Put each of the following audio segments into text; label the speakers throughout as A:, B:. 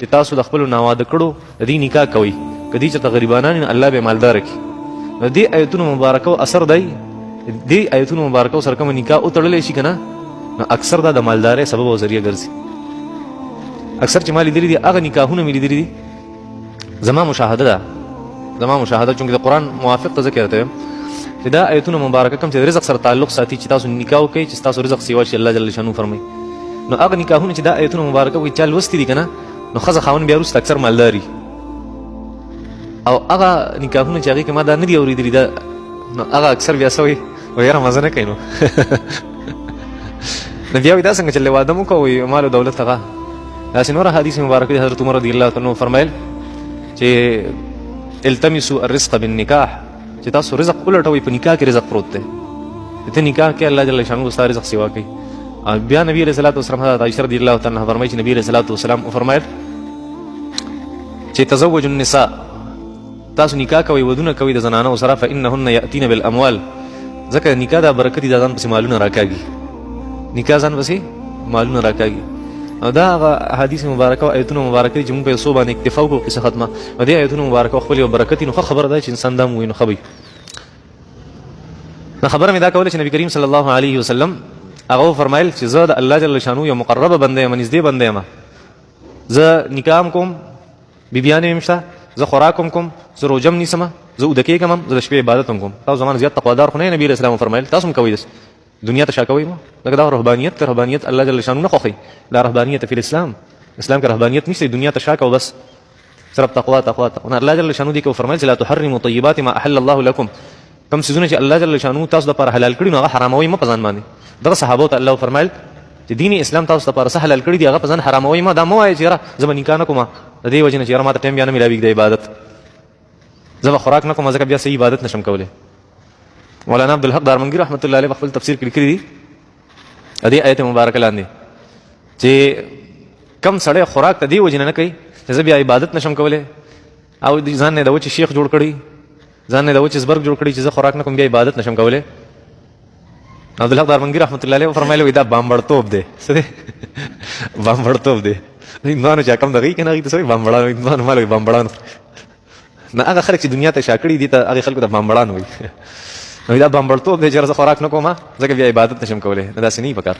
A: چې تاسو د خپل ناواده کړو د دې نکاح کوي کدی چې غریبانان الله به مالدار کی د دې آیتونو مبارکو اثر دی دې آیتونو مبارکو سره کوم نکاح او تړلې شي کنه نو اکثر دا د مالدارۍ سبب او ذریعہ ګرځي اکثر چې مال لري دي هغه نکاحونه ملي دي زما مشاهده ده چې د قران موافق ذکر ته چې دا آیتونه مبارکه کوم چې رزق سره تعلق ساتي چې تاسو نکاح کوي چې تاسو رزق سیوا شي الله جل شانو فرمایي نو هغه نکاحونه چې دا آیتونه مبارکه وي چل وستي دي کنه نو خزه خاون بیا وروسته اکثر مالداري او هغه نکاحونه چې هغه کې ما دا نه دی اوریدلی دا نو هغه اکثر بیا سوي ويره مزه نه کوي نو بیا وي دا څنګه چې واده مو کوي مال او دولت هغه دا نور حدیث مبارک دی حضرت عمر رضی الله تعالی عنہ فرمایل چې التمسوا الرزق بالنکاح چې تاسو رزق ولټوي په نکاح کې رزق پروت دی ته نکاح کې الله جل شانو ستاسو رزق سیوا کوي بیا نبی رسول الله صلی الله علیه وسلم رضی الله تعالی عنہ فرمایي چې نبی رسول الله صلی الله علیه وسلم فرمایل چې تزوجوا النساء تاسو نکاح کوي ودونه کوي د زنانو سره فانهن یاتین بالاموال ځکه نکاح د برکت دي ځان پس مالونه راکاږي نکاح ځان پس مالونه راکاږي او دا حدیث مبارکه او آیتونه مبارکه چې موږ په سو باندې اکتفا وکړو قصه ختمه او دې آیتونه مبارکه خپل یو برکت نو خبر ده چې انسان دا مو نو خبي نو خبره مې دا کوله چې نبی کریم صلی الله علیه وسلم هغه فرمایل چې زه د الله جل شانو یو مقربه بنده یم نږدې بنده یم زه نکاح کوم بیبیانې مشته زه خوراکم کوم زه روزم نیسم زه ودکې کوم زه د شپې عبادت کوم تاسو زمان زیات تقوادار خو نه نبی رسول الله فرمایل تاسو هم کوئ دنیا ته شاکوي مو لکه دا رهبانیت الله جل شانو نه خوخي لا رهبانیت فی الاسلام اسلام کې رهبانیت نشته دنیا ته شاکو بس صرف تقوا الله جل شانو دې کو فرمایل لا تحرموا طیبات ما احل الله لكم کوم څه چې الله جل شانو تاسو د پر حلال کړی نو هغه حراموي ما پزان باندې دا صحابه ته الله فرمایل چې دین اسلام تاسو ته پر حلال کړی دی هغه پزان حراموي ما دا مو وایي چې را زما نکاح نه کوم د دې وجه نه چې ما ته ټیم بیا نه ملاوي د عبادت زما خوراک نه کوم ځکه بیا صحیح عبادت نشم کولای مولانا عبد الحق دارمنګي رحمت الله علیه خپل تفسیر کې لیکلي دي ادي آیت مبارکه لاندې چې کم سړی خوراک ته دی وجنه نه کوي چې بیا عبادت نشم کولای او ځان نه د وچ شیخ جوړ کړي ځان نه د وچ زبرګ جوړ کړي چې خوراک نه کوم بیا عبادت نشم کولای عبد الحق دارمنګي رحمت الله علیه فرمایله دا بامبړتوب دی څه دی بامبړتوب دی ایمانو چې کوم دغې کنه غي ته بامبړانو ایمان مالوي بامبړانو نه هغه خلک چې دنیا ته شاکړي دي ته هغه خلکو ته بامبړانو وي نو دا بامبړتوب دی چې زه خوراک نه کوم ځکه بیا عبادت نشم کولای دا داسې نه پکار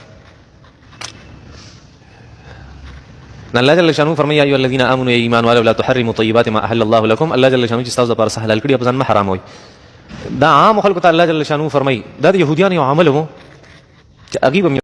A: الله جل شانو فرمایي یا ایها الذين امنوا یا ایمان والو لا تحرموا طیبات ما احل الله لكم الله جل شانو چې تاسو لپاره حلال کړی په ځان ما حرام وي دا عام خلکو ته الله جل شانو فرمایي دا د يهوديانو یو عمل وو چې هغه